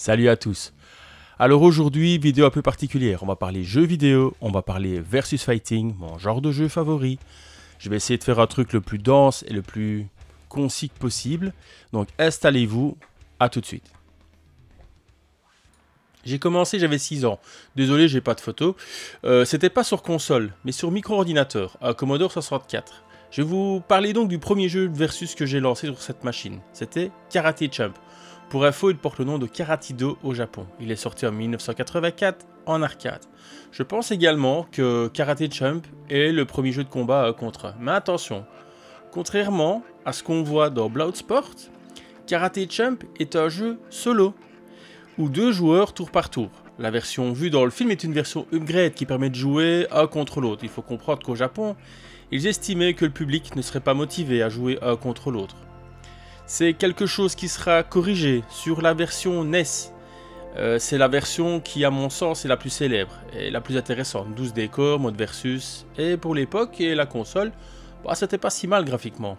Salut à tous. Alors aujourd'hui, vidéo un peu particulière. On va parler jeux vidéo, on va parler versus fighting, mon genre de jeu favori. Je vais essayer de faire un truc le plus dense et le plus concis possible. Donc installez-vous, à tout de suite. J'ai commencé, j'avais 6 ans. Désolé, j'ai pas de photo. C'était pas sur console, mais sur micro-ordinateur, un Commodore 64. Je vais vous parler donc du premier jeu versus que j'ai lancé sur cette machine. C'était Karate Champ. Pour info, il porte le nom de Karate-Do au Japon. Il est sorti en 1984 en arcade. Je pense également que Karate Champ est le premier jeu de combat contre 1. Mais attention, contrairement à ce qu'on voit dans Bloodsport, Karate Champ est un jeu solo, ou 2 joueurs tour par tour. La version vue dans le film est une version upgrade qui permet de jouer un contre l'autre. Il faut comprendre qu'au Japon, ils estimaient que le public ne serait pas motivé à jouer un contre l'autre. C'est quelque chose qui sera corrigé sur la version NES. C'est la version qui, à mon sens, est la plus célèbre et la plus intéressante. 12 décors, mode versus. Et pour l'époque et la console, bah, c'était pas si mal graphiquement.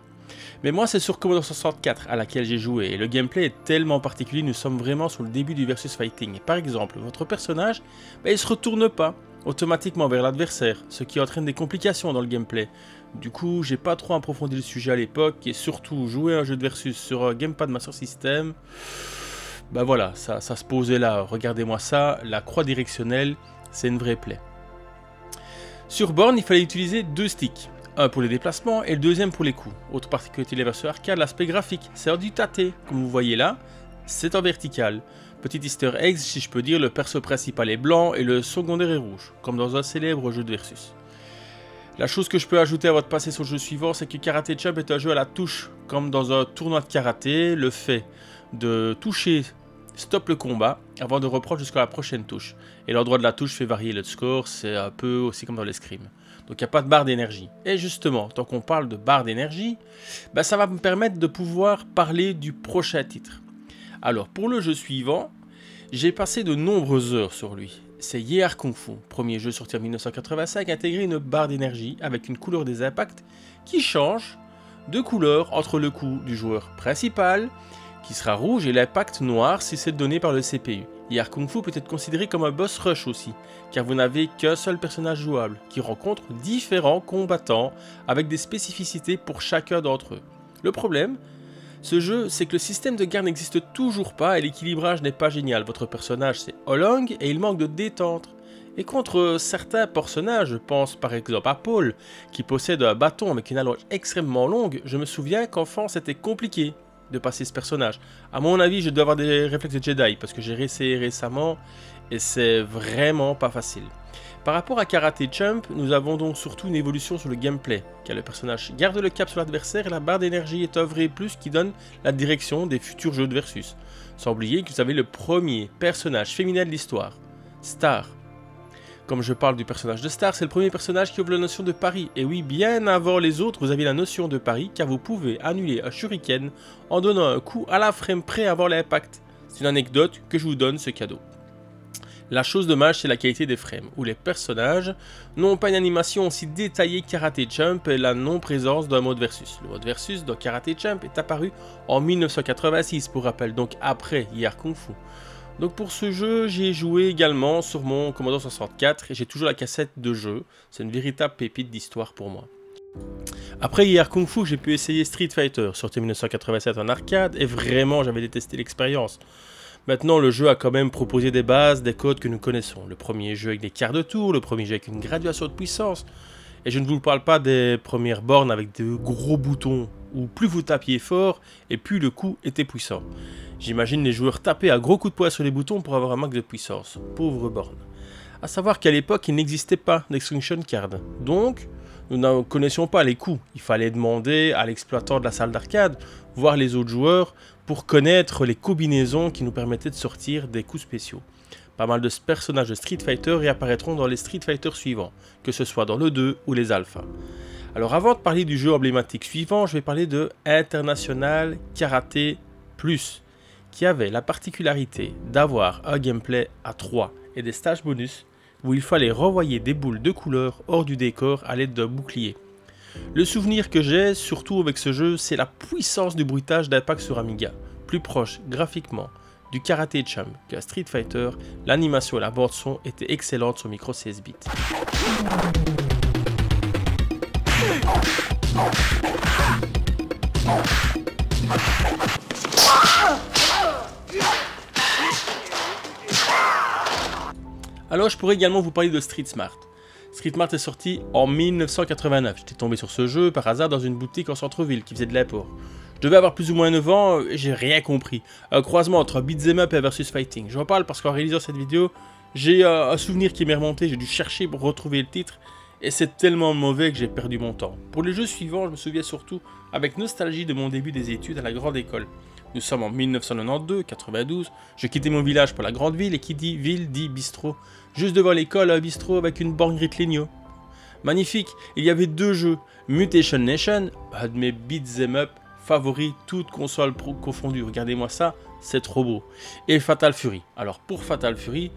Mais moi, c'est sur Commodore 64 à laquelle j'ai joué. Et le gameplay est tellement particulier, nous sommes vraiment sur le début du versus fighting. Et par exemple, votre personnage, bah, il ne se retourne pas automatiquement vers l'adversaire, ce qui entraîne des complications dans le gameplay. Du coup, j'ai pas trop approfondi le sujet à l'époque, et surtout jouer un jeu de versus sur un gamepad Master System, bah voilà, ça se posait là. Regardez-moi ça, la croix directionnelle, c'est une vraie plaie. Sur borne, il fallait utiliser 2 sticks. Un pour les déplacements et le deuxième pour les coups. Autre particularité de la version arcade, l'aspect graphique. C'est du tâté, comme vous voyez là, c'est en vertical. Petit easter egg, si je peux dire, le perso principal est blanc et le secondaire est rouge, comme dans un célèbre jeu de versus. La chose que je peux ajouter à votre passé sur le jeu suivant, c'est que Karate Champ est un jeu à la touche, comme dans un tournoi de karaté. Le fait de toucher stoppe le combat avant de reprendre jusqu'à la prochaine touche. Et l'endroit de la touche fait varier le score, c'est un peu aussi comme dans l'escrime. Donc il n'y a pas de barre d'énergie. Et justement, tant qu'on parle de barre d'énergie, bah, ça va me permettre de pouvoir parler du prochain titre. Alors pour le jeu suivant, j'ai passé de nombreuses heures sur lui. C'est Yehar Kung Fu, premier jeu sorti en 1985, intégré une barre d'énergie avec une couleur des impacts qui change de couleur entre le coup du joueur principal, qui sera rouge, et l'impact noir si c'est donné par le CPU. Yehar Kung Fu peut être considéré comme un boss rush aussi, car vous n'avez qu'un seul personnage jouable, qui rencontre différents combattants avec des spécificités pour chacun d'entre eux. Le problème, ce jeu, c'est que le système de garde n'existe toujours pas et l'équilibrage n'est pas génial. Votre personnage c'est Olong et il manque de détente. Et contre certains personnages, je pense par exemple à Paul, qui possède un bâton avec une allonge extrêmement longue, je me souviens qu'enfant c'était compliqué de passer ce personnage. À mon avis, je dois avoir des réflexes de Jedi parce que j'ai essayé récemment et c'est vraiment pas facile. Par rapport à Karate Champ, nous avons donc surtout une évolution sur le gameplay, car le personnage garde le cap sur l'adversaire et la barre d'énergie est un vrai plus qui donne la direction des futurs jeux de versus. Sans oublier que vous avez le premier personnage féminin de l'histoire, Star. Comme je parle du personnage de Star, c'est le premier personnage qui ouvre la notion de pari. Et oui, bien avant les autres, vous avez la notion de pari, car vous pouvez annuler un shuriken en donnant un coup à la frame près avant l'impact. C'est une anecdote que je vous donne, ce cadeau. La chose dommage, c'est la qualité des frames, où les personnages n'ont pas une animation aussi détaillée que Karate Champ et la non-présence d'un mode versus. Le mode versus dans Karate Champ est apparu en 1986, pour rappel, donc après Yehar Kung Fu. Donc pour ce jeu, j'ai joué également sur mon Commodore 64 et j'ai toujours la cassette de jeu. C'est une véritable pépite d'histoire pour moi. Après Yehar Kung Fu, j'ai pu essayer Street Fighter, sorti en 1987 en arcade, et vraiment j'avais détesté l'expérience. Maintenant, le jeu a quand même proposé des bases, des codes que nous connaissons. Le premier jeu avec des quarts de tour, le premier jeu avec une graduation de puissance. Et je ne vous parle pas des premières bornes avec de gros boutons, où plus vous tapiez fort, et plus le coup était puissant. J'imagine les joueurs taper à gros coups de poing sur les boutons pour avoir un max de puissance. Pauvre borne. A savoir qu'à l'époque, il n'existait pas d'extinction card. Donc, nous ne connaissions pas les coups. Il fallait demander à l'exploitant de la salle d'arcade, voir les autres joueurs, pour connaître les combinaisons qui nous permettaient de sortir des coups spéciaux. Pas mal de personnages de Street Fighter réapparaîtront dans les Street Fighter suivants, que ce soit dans le 2 ou les alphas. Alors avant de parler du jeu emblématique suivant, je vais parler de International Karate Plus, qui avait la particularité d'avoir un gameplay à 3 et des stages bonus, où il fallait renvoyer des boules de couleur hors du décor à l'aide d'un bouclier. Le souvenir que j'ai, surtout avec ce jeu, c'est la puissance du bruitage d'impact sur Amiga, plus proche graphiquement du Karate Champ qu'à Street Fighter, l'animation et la bande son étaient excellentes sur micro 16 bits. Alors je pourrais également vous parler de Street Smart. Street Smart est sorti en 1989. J'étais tombé sur ce jeu par hasard dans une boutique en centre-ville qui faisait de l'import. Je devais avoir plus ou moins 9 ans et j'ai rien compris. Un croisement entre beat'em up et versus fighting. Je parle parce qu'en réalisant cette vidéo, j'ai un souvenir qui m'est remonté. J'ai dû chercher pour retrouver le titre et c'est tellement mauvais que j'ai perdu mon temps. Pour les jeux suivants, je me souviens surtout avec nostalgie de mon début des études à la grande école. Nous sommes en 1992, je quittais mon village pour la grande ville et qui dit ville dit bistrot. Juste devant l'école, un bistrot avec une borne Gritligno. Magnifique, il y avait 2 jeux, Mutation Nation, un de mes beat'em up favoris, toutes consoles confondues, regardez-moi ça, c'est trop beau. Et Fatal Fury. Alors pour Fatal Fury,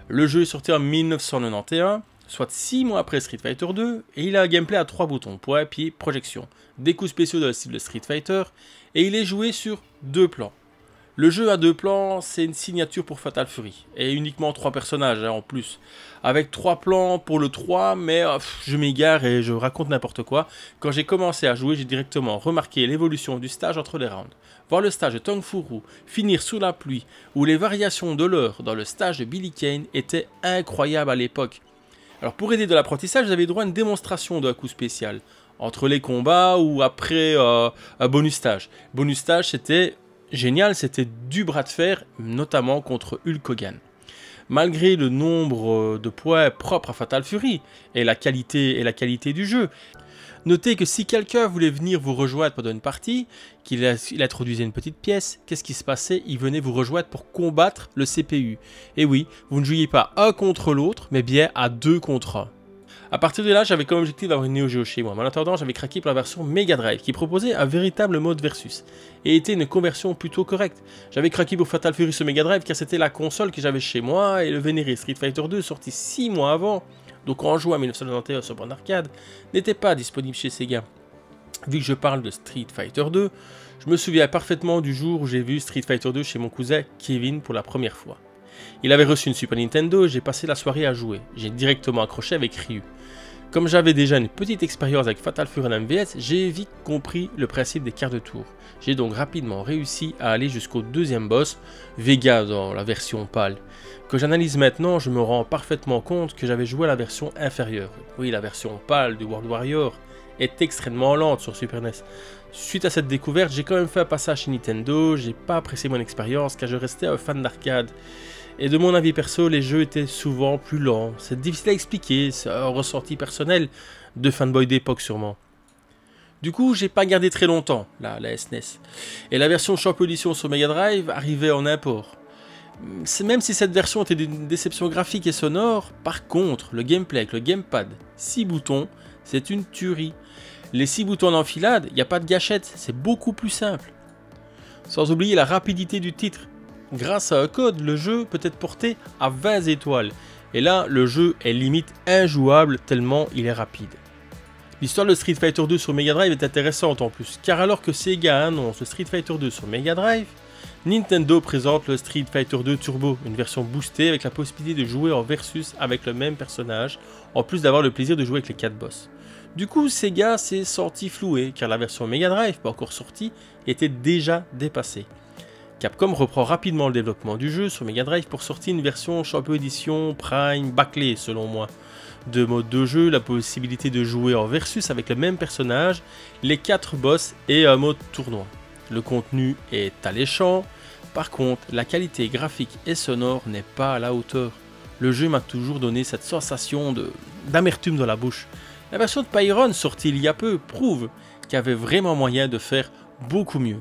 le jeu est sorti en 1991, soit 6 mois après Street Fighter 2, et il a un gameplay à 3 boutons, point, pied, projection. Des coups spéciaux dans le style de Street Fighter, et il est joué sur 2 plans. Le jeu à 2 plans, c'est une signature pour Fatal Fury, et uniquement 3 personnages en plus. Avec 3 plans pour le 3, mais je m'égare et je raconte n'importe quoi. Quand j'ai commencé à jouer, j'ai directement remarqué l'évolution du stage entre les rounds. Voir le stage de Tong Furu finir sous la pluie, ou les variations de l'heure dans le stage de Billy Kane étaient incroyables à l'époque. Alors pour aider de l'apprentissage, j'avais droit à une démonstration d'un coup spécial, entre les combats ou après un bonus stage. Bonus stage, c'était génial, c'était du bras de fer, notamment contre Hulk Hogan. Malgré le nombre de points propres à Fatal Fury et la qualité du jeu, notez que si quelqu'un voulait venir vous rejoindre pendant une partie, qu'il introduisait une petite pièce, qu'est-ce qui se passait? Il venait vous rejoindre pour combattre le CPU. Et oui, vous ne jouiez pas un contre l'autre, mais bien à 2 contre 1. A partir de là, j'avais comme objectif d'avoir une Neo Geo chez moi, mais en attendant, j'avais craqué pour la version Mega Drive, qui proposait un véritable mode versus, et était une conversion plutôt correcte. J'avais craqué pour Fatal Fury sur Mega Drive, car c'était la console que j'avais chez moi, et le vénéré Street Fighter 2, sorti 6 mois avant, donc en juin 1991 sur borne arcade, n'était pas disponible chez Sega. Vu que je parle de Street Fighter 2, je me souviens parfaitement du jour où j'ai vu Street Fighter 2 chez mon cousin Kevin pour la première fois. Il avait reçu une Super Nintendo et j'ai passé la soirée à jouer. J'ai directement accroché avec Ryu. Comme j'avais déjà une petite expérience avec Fatal Fury en MVS, j'ai vite compris le principe des quarts de tour. J'ai donc rapidement réussi à aller jusqu'au 2e boss, Vega dans la version pâle. Que j'analyse maintenant, je me rends parfaitement compte que j'avais joué à la version inférieure. Oui, la version pâle du World Warrior est extrêmement lente sur Super NES. Suite à cette découverte, j'ai quand même fait un passage chez Nintendo, j'ai pas apprécié mon expérience car je restais un fan d'arcade. Et de mon avis perso, les jeux étaient souvent plus lents. C'est difficile à expliquer, c'est un ressenti personnel de fanboy d'époque sûrement. Du coup, j'ai pas gardé très longtemps la SNES. Et la version Champion Edition sur Mega Drive arrivait en import. Même si cette version était d'une déception graphique et sonore, par contre, le gameplay avec le gamepad, 6 boutons, c'est une tuerie. Les 6 boutons en enfilade, il n'y a pas de gâchette, c'est beaucoup plus simple. Sans oublier la rapidité du titre. Grâce à un code, le jeu peut être porté à 20 étoiles. Et là, le jeu est limite injouable tellement il est rapide. L'histoire de Street Fighter 2 sur Mega Drive est intéressante en plus, car alors que Sega annonce le Street Fighter 2 sur Mega Drive, Nintendo présente le Street Fighter 2 Turbo, une version boostée avec la possibilité de jouer en versus avec le même personnage, en plus d'avoir le plaisir de jouer avec les 4 boss. Du coup, Sega s'est senti floué, car la version Mega Drive, pas encore sortie, était déjà dépassée. Capcom reprend rapidement le développement du jeu sur Mega Drive pour sortir une version Champion Edition Prime bâclée selon moi. 2 modes de jeu, la possibilité de jouer en versus avec le même personnage, les 4 boss et un mode tournoi. Le contenu est alléchant, par contre la qualité graphique et sonore n'est pas à la hauteur. Le jeu m'a toujours donné cette sensation d'amertume dans la bouche. La version de Pyron sortie il y a peu prouve qu'il y avait vraiment moyen de faire beaucoup mieux.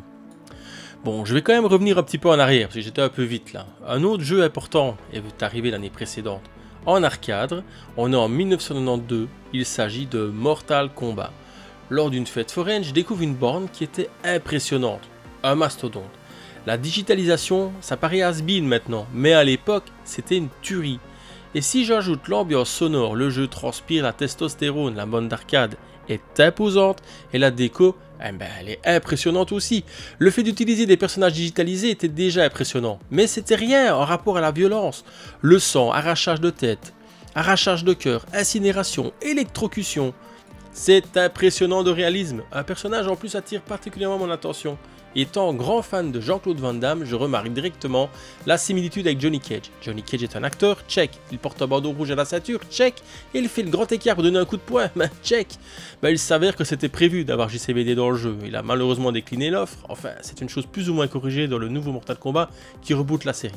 Bon, je vais quand même revenir un petit peu en arrière, parce que j'étais un peu vite là. Un autre jeu important est arrivé l'année précédente. En arcade, on est en 1992, il s'agit de Mortal Kombat. Lors d'une fête foraine, je découvre une borne qui était impressionnante, un mastodonte. La digitalisation, ça paraît has-been maintenant, mais à l'époque, c'était une tuerie. Et si j'ajoute l'ambiance sonore, le jeu transpire la testostérone, la borne d'arcade est imposante et la déco, eh ben, elle est impressionnante aussi. Le fait d'utiliser des personnages digitalisés était déjà impressionnant, mais c'était rien en rapport à la violence. Le sang, arrachage de tête, arrachage de cœur, incinération, électrocution. C'est impressionnant de réalisme. Un personnage en plus attire particulièrement mon attention. Étant grand fan de Jean-Claude Van Damme, je remarque directement la similitude avec Johnny Cage. Johnny Cage est un acteur, check. Il porte un bandeau rouge à la ceinture, check. Et il fait le grand écart pour donner un coup de poing, check. Il s'avère que c'était prévu d'avoir JCVD dans le jeu. Il a malheureusement décliné l'offre. Enfin, c'est une chose plus ou moins corrigée dans le nouveau Mortal Kombat qui reboot la série.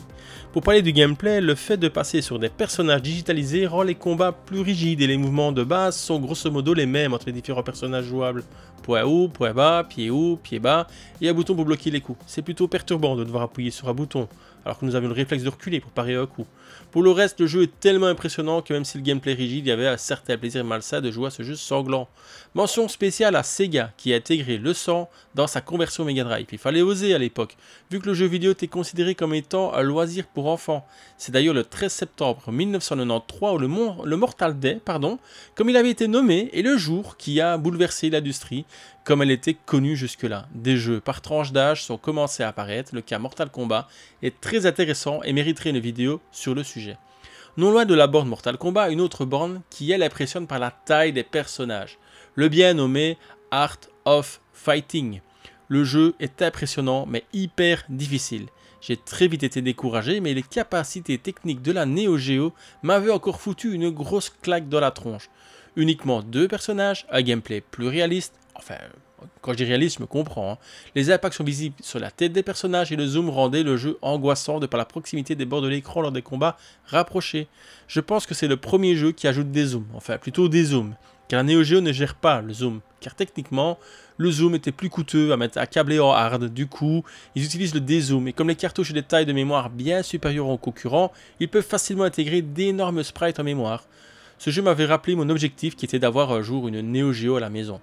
Pour parler du gameplay, le fait de passer sur des personnages digitalisés rend les combats plus rigides et les mouvements de base sont grosso modo les mêmes entre les différents personnages jouables. Point haut, point bas, pied bas, et un bouton pour bloquer les coups. C'est plutôt perturbant de devoir appuyer sur un bouton, alors que nous avions le réflexe de reculer pour parer un coup. Pour le reste, le jeu est tellement impressionnant que même si le gameplay est rigide, il y avait un certain plaisir malsain de jouer à ce jeu sanglant. Mention spéciale à Sega, qui a intégré le sang dans sa conversion Mega Drive. Il fallait oser à l'époque, vu que le jeu vidéo était considéré comme étant un loisir pour enfants. C'est d'ailleurs le 13 septembre 1993 où le Mortal Day, comme il avait été nommé, est le jour qui a bouleversé l'industrie, comme elle était connue jusque-là. Des jeux par tranche d'âge sont commencés à apparaître, le cas Mortal Kombat est très intéressant et mériterait une vidéo sur le sujet. Non loin de la borne Mortal Kombat, une autre borne qui elle impressionne par la taille des personnages, le bien nommé Art of Fighting. Le jeu est impressionnant mais hyper difficile. J'ai très vite été découragé, mais les capacités techniques de la Neo Geo m'avaient encore foutu une grosse claque dans la tronche. Uniquement 2 personnages, un gameplay plus réaliste, enfin, quand je dis réaliste, je me comprends. Hein. Les impacts sont visibles sur la tête des personnages et le zoom rendait le jeu angoissant de par la proximité des bords de l'écran lors des combats rapprochés. Je pense que c'est le premier jeu qui ajoute des zooms, enfin plutôt des zooms, car la Neo Geo ne gère pas le zoom, car techniquement, le zoom était plus coûteux à câbler en hard, du coup, ils utilisent le dézoom, et comme les cartouches ont des tailles de mémoire bien supérieures aux concurrents, ils peuvent facilement intégrer d'énormes sprites en mémoire. Ce jeu m'avait rappelé mon objectif qui était d'avoir un jour une Neo Geo à la maison.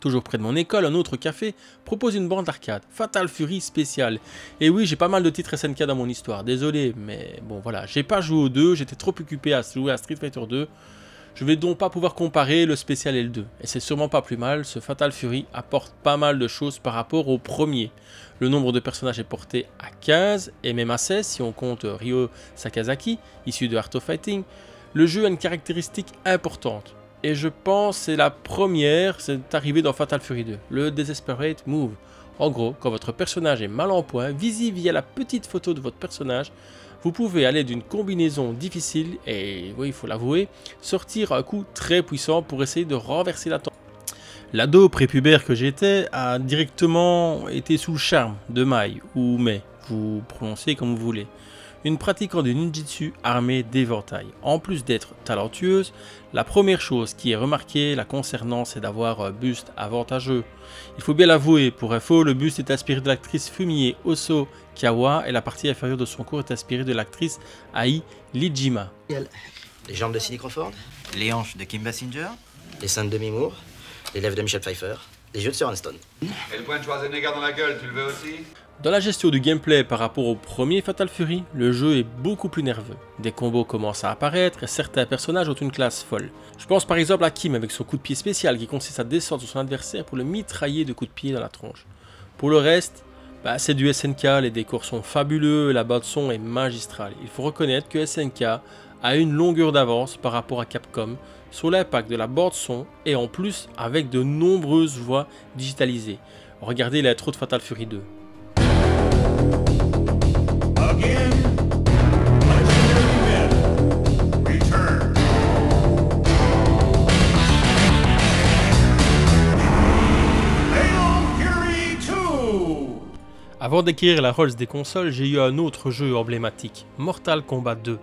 Toujours près de mon école, un autre café propose une bande d'arcade, Fatal Fury spéciale. Et oui, j'ai pas mal de titres SNK dans mon histoire, désolé, mais bon voilà, j'ai pas joué aux 2, j'étais trop occupé à jouer à Street Fighter 2. Je vais donc pas pouvoir comparer le spécial et le 2. Et c'est sûrement pas plus mal, ce Fatal Fury apporte pas mal de choses par rapport au premier. Le nombre de personnages est porté à 15, et même à 16 si on compte Ryo Sakazaki, issu de Art of Fighting. Le jeu a une caractéristique importante. Et je pense que c'est la première, c'est arrivé dans Fatal Fury 2, le Desperate Move. En gros, quand votre personnage est mal en point, visible via la petite photo de votre personnage, vous pouvez aller d'une combinaison difficile et, oui, il faut l'avouer, sortir un coup très puissant pour essayer de renverser la tendance. L'ado prépubère que j'étais a directement été sous le charme de Mai, ou Mai, vous prononcez comme vous voulez. Une pratiquante du ninjutsu armée d'éventail. En plus d'être talentueuse, la première chose qui est remarquée la concernant, c'est d'avoir un buste avantageux. Il faut bien l'avouer, pour info, le buste est inspiré de l'actrice Fumie Oso Kawa et la partie inférieure de son corps est inspirée de l'actrice Ai Lijima. Les jambes de Cindy Crawford, Les hanches de Kim Basinger. les seins de Demi Moore, les lèvres de Michelle Pfeiffer, les yeux de Sharon Stone. Et le point de Schwarzenegger dans la gueule, tu le veux aussi? Dans la gestion du gameplay par rapport au premier Fatal Fury, le jeu est beaucoup plus nerveux. Des combos commencent à apparaître et certains personnages ont une classe folle. Je pense par exemple à Kim avec son coup de pied spécial qui consiste à descendre sur son adversaire pour le mitrailler de coups de pied dans la tronche. Pour le reste, c'est du SNK, les décors sont fabuleux, la bande son est magistrale. Il faut reconnaître que SNK a une longueur d'avance par rapport à Capcom sur l'impact de la bande son et en plus avec de nombreuses voix digitalisées. Regardez l'intro de Fatal Fury 2. Again, legendary men return. Fatal Fury 2. Avant d'acquérir la Rolls des consoles, j'ai eu un autre jeu emblématique, Mortal Kombat 2.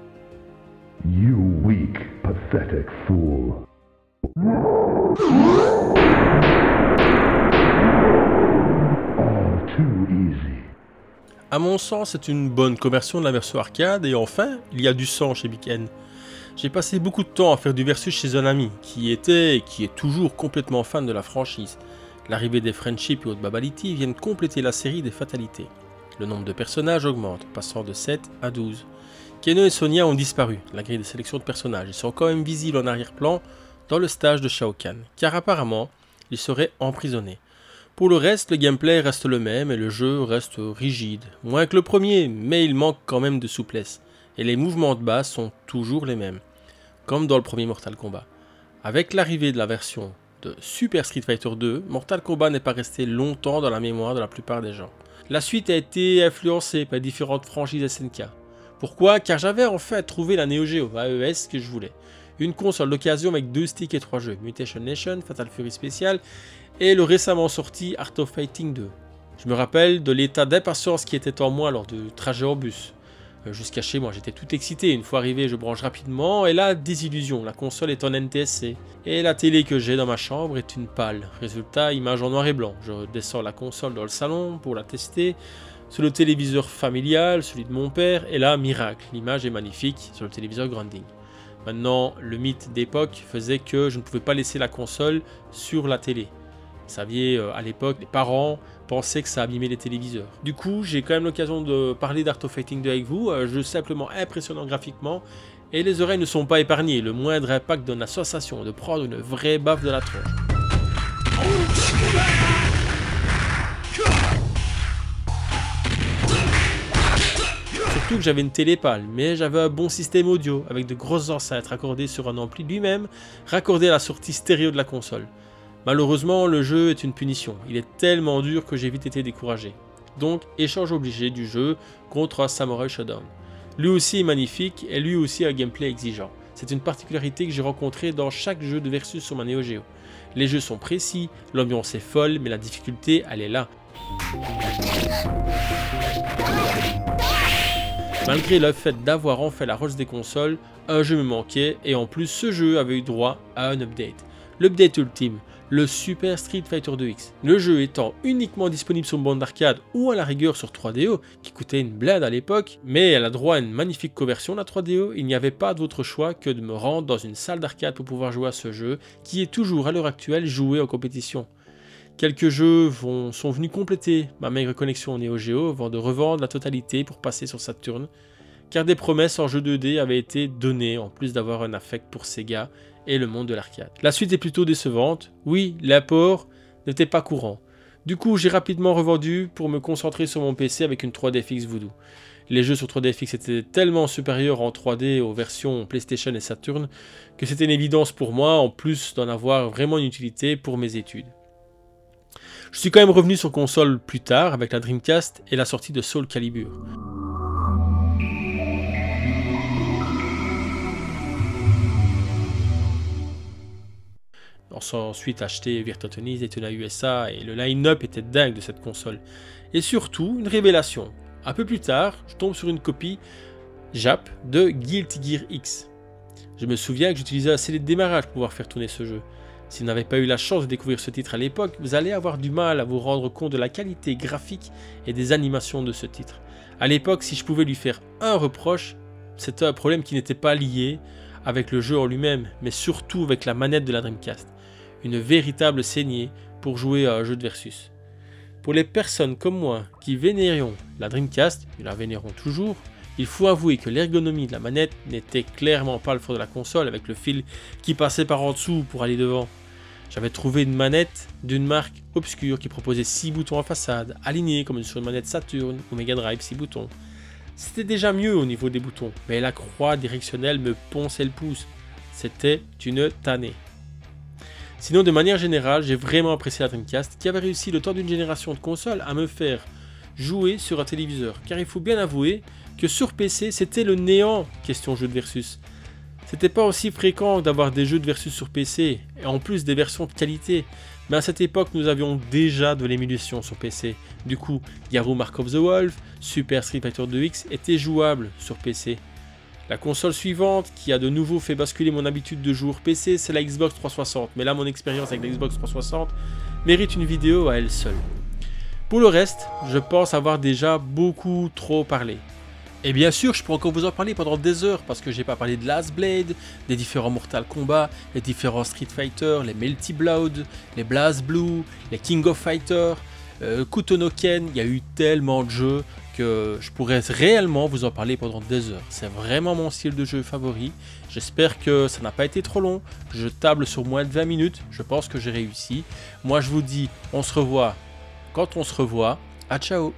You weak, pathetic fool. All too easy. A mon sens, c'est une bonne conversion de la version arcade et enfin, il y a du sang chez Biken. J'ai passé beaucoup de temps à faire du versus chez un ami qui était et qui est toujours complètement fan de la franchise. L'arrivée des Friendship et autres Babality viennent compléter la série des fatalités. Le nombre de personnages augmente, passant de 7 à 12. Keno et Sonia ont disparu, la grille de sélection de personnages. Ils sont quand même visibles en arrière-plan dans le stage de Shao Kahn, car apparemment, ils seraient emprisonnés. Pour le reste, le gameplay reste le même et le jeu reste rigide. Moins que le premier, mais il manque quand même de souplesse. Et les mouvements de base sont toujours les mêmes, comme dans le premier Mortal Kombat. Avec l'arrivée de la version de Super Street Fighter 2, Mortal Kombat n'est pas resté longtemps dans la mémoire de la plupart des gens. La suite a été influencée par différentes franchises SNK. Pourquoi? Car j'avais en fait trouvé la Neo Geo AES que je voulais. Une console d'occasion avec 2 sticks et 3 jeux, Mutation Nation, Fatal Fury Special et le récemment sorti Art of Fighting 2. Je me rappelle de l'état d'impatience qui était en moi lors du trajet en bus. Jusqu'à chez moi, j'étais tout excité. Une fois arrivé, je branche rapidement et là, désillusion. La console est en NTSC et la télé que j'ai dans ma chambre est une pâle. Résultat, image en noir et blanc. Je descends la console dans le salon pour la tester. Sur le téléviseur familial, celui de mon père, et là, miracle, l'image est magnifique sur le téléviseur Grounding. Maintenant, le mythe d'époque faisait que je ne pouvais pas laisser la console sur la télé. Vous saviez, à l'époque, les parents pensaient que ça abîmait les téléviseurs. Du coup, j'ai quand même l'occasion de parler d'Art of Fighting 2 avec vous, un jeu simplement impressionnant graphiquement, et les oreilles ne sont pas épargnées. Le moindre impact donne la sensation de prendre une vraie baffe de la tronche. Surtout que j'avais une télé pâle, mais j'avais un bon système audio avec de grosses enceintes raccordées sur un ampli lui-même, raccordé à la sortie stéréo de la console. Malheureusement, le jeu est une punition, il est tellement dur que j'ai vite été découragé. Donc, échange obligé du jeu contre un Samurai Shodown. Lui aussi est magnifique et lui aussi a un gameplay exigeant. C'est une particularité que j'ai rencontrée dans chaque jeu de Versus sur ma Neo Geo. Les jeux sont précis, l'ambiance est folle, mais la difficulté, elle est là. Malgré le fait d'avoir enfin la rose des consoles, un jeu me manquait et en plus ce jeu avait eu droit à un update. L'update ultime, le Super Street Fighter 2X. Le jeu étant uniquement disponible sur bande d'arcade ou à la rigueur sur 3DO, qui coûtait une blinde à l'époque, mais elle a droit à une magnifique conversion la 3DO, il n'y avait pas d'autre choix que de me rendre dans une salle d'arcade pour pouvoir jouer à ce jeu, qui est toujours à l'heure actuelle joué en compétition. Quelques jeux sont venus compléter ma maigre connexion Neo Geo avant de revendre la totalité pour passer sur Saturn, car des promesses en jeu 2D avaient été données en plus d'avoir un affect pour Sega et le monde de l'arcade. La suite est plutôt décevante, oui, l'apport n'était pas courant. Du coup, j'ai rapidement revendu pour me concentrer sur mon PC avec une 3DFX Voodoo. Les jeux sur 3DFX étaient tellement supérieurs en 3D aux versions PlayStation et Saturn que c'était une évidence pour moi, en plus d'en avoir vraiment une utilité pour mes études. Je suis quand même revenu sur console plus tard avec la Dreamcast et la sortie de Soul Calibur. On s'est ensuite acheté Virtua Tennis, Daytona USA et le line-up était dingue de cette console. Et surtout, une révélation. Un peu plus tard, je tombe sur une copie Jap de Guilty Gear X. Je me souviens que j'utilisais un CD de démarrage pour pouvoir faire tourner ce jeu. Si vous n'avez pas eu la chance de découvrir ce titre à l'époque, vous allez avoir du mal à vous rendre compte de la qualité graphique et des animations de ce titre. À l'époque, si je pouvais lui faire un reproche, c'était un problème qui n'était pas lié avec le jeu en lui-même, mais surtout avec la manette de la Dreamcast. Une véritable saignée pour jouer à un jeu de Versus. Pour les personnes comme moi qui vénérions la Dreamcast, et la vénérons toujours, il faut avouer que l'ergonomie de la manette n'était clairement pas le fort de la console avec le fil qui passait par en dessous pour aller devant. J'avais trouvé une manette d'une marque obscure qui proposait 6 boutons en façade, alignés comme sur une manette Saturn ou Mega Drive 6 boutons. C'était déjà mieux au niveau des boutons, mais la croix directionnelle me ponçait le pouce. C'était une tannée. Sinon, de manière générale, j'ai vraiment apprécié la Dreamcast qui avait réussi le temps d'une génération de consoles à me faire jouer sur un téléviseur. Car il faut bien avouer que sur PC, c'était le néant question jeu de Versus. C'était pas aussi fréquent d'avoir des jeux de Versus sur PC, et en plus des versions de qualité. Mais à cette époque, nous avions déjà de l'émulation sur PC. Du coup, Garou Mark of the Wolf, Super Street Fighter 2X étaient jouables sur PC. La console suivante, qui a de nouveau fait basculer mon habitude de jouer PC, c'est la Xbox 360. Mais là, mon expérience avec la Xbox 360 mérite une vidéo à elle seule. Pour le reste, je pense avoir déjà beaucoup trop parlé. Et bien sûr, je peux encore vous en parler pendant des heures, parce que j'ai pas parlé de Last Blade, des différents Mortal Kombat, les différents Street Fighter, les Melty Blood, les BlazBlue, les King of Fighter, Kutonoken, il y a eu tellement de jeux que je pourrais réellement vous en parler pendant des heures. C'est vraiment mon style de jeu favori. J'espère que ça n'a pas été trop long. Je table sur moins de 20 minutes. Je pense que j'ai réussi. Moi, je vous dis, on se revoit quand on se revoit, à ciao.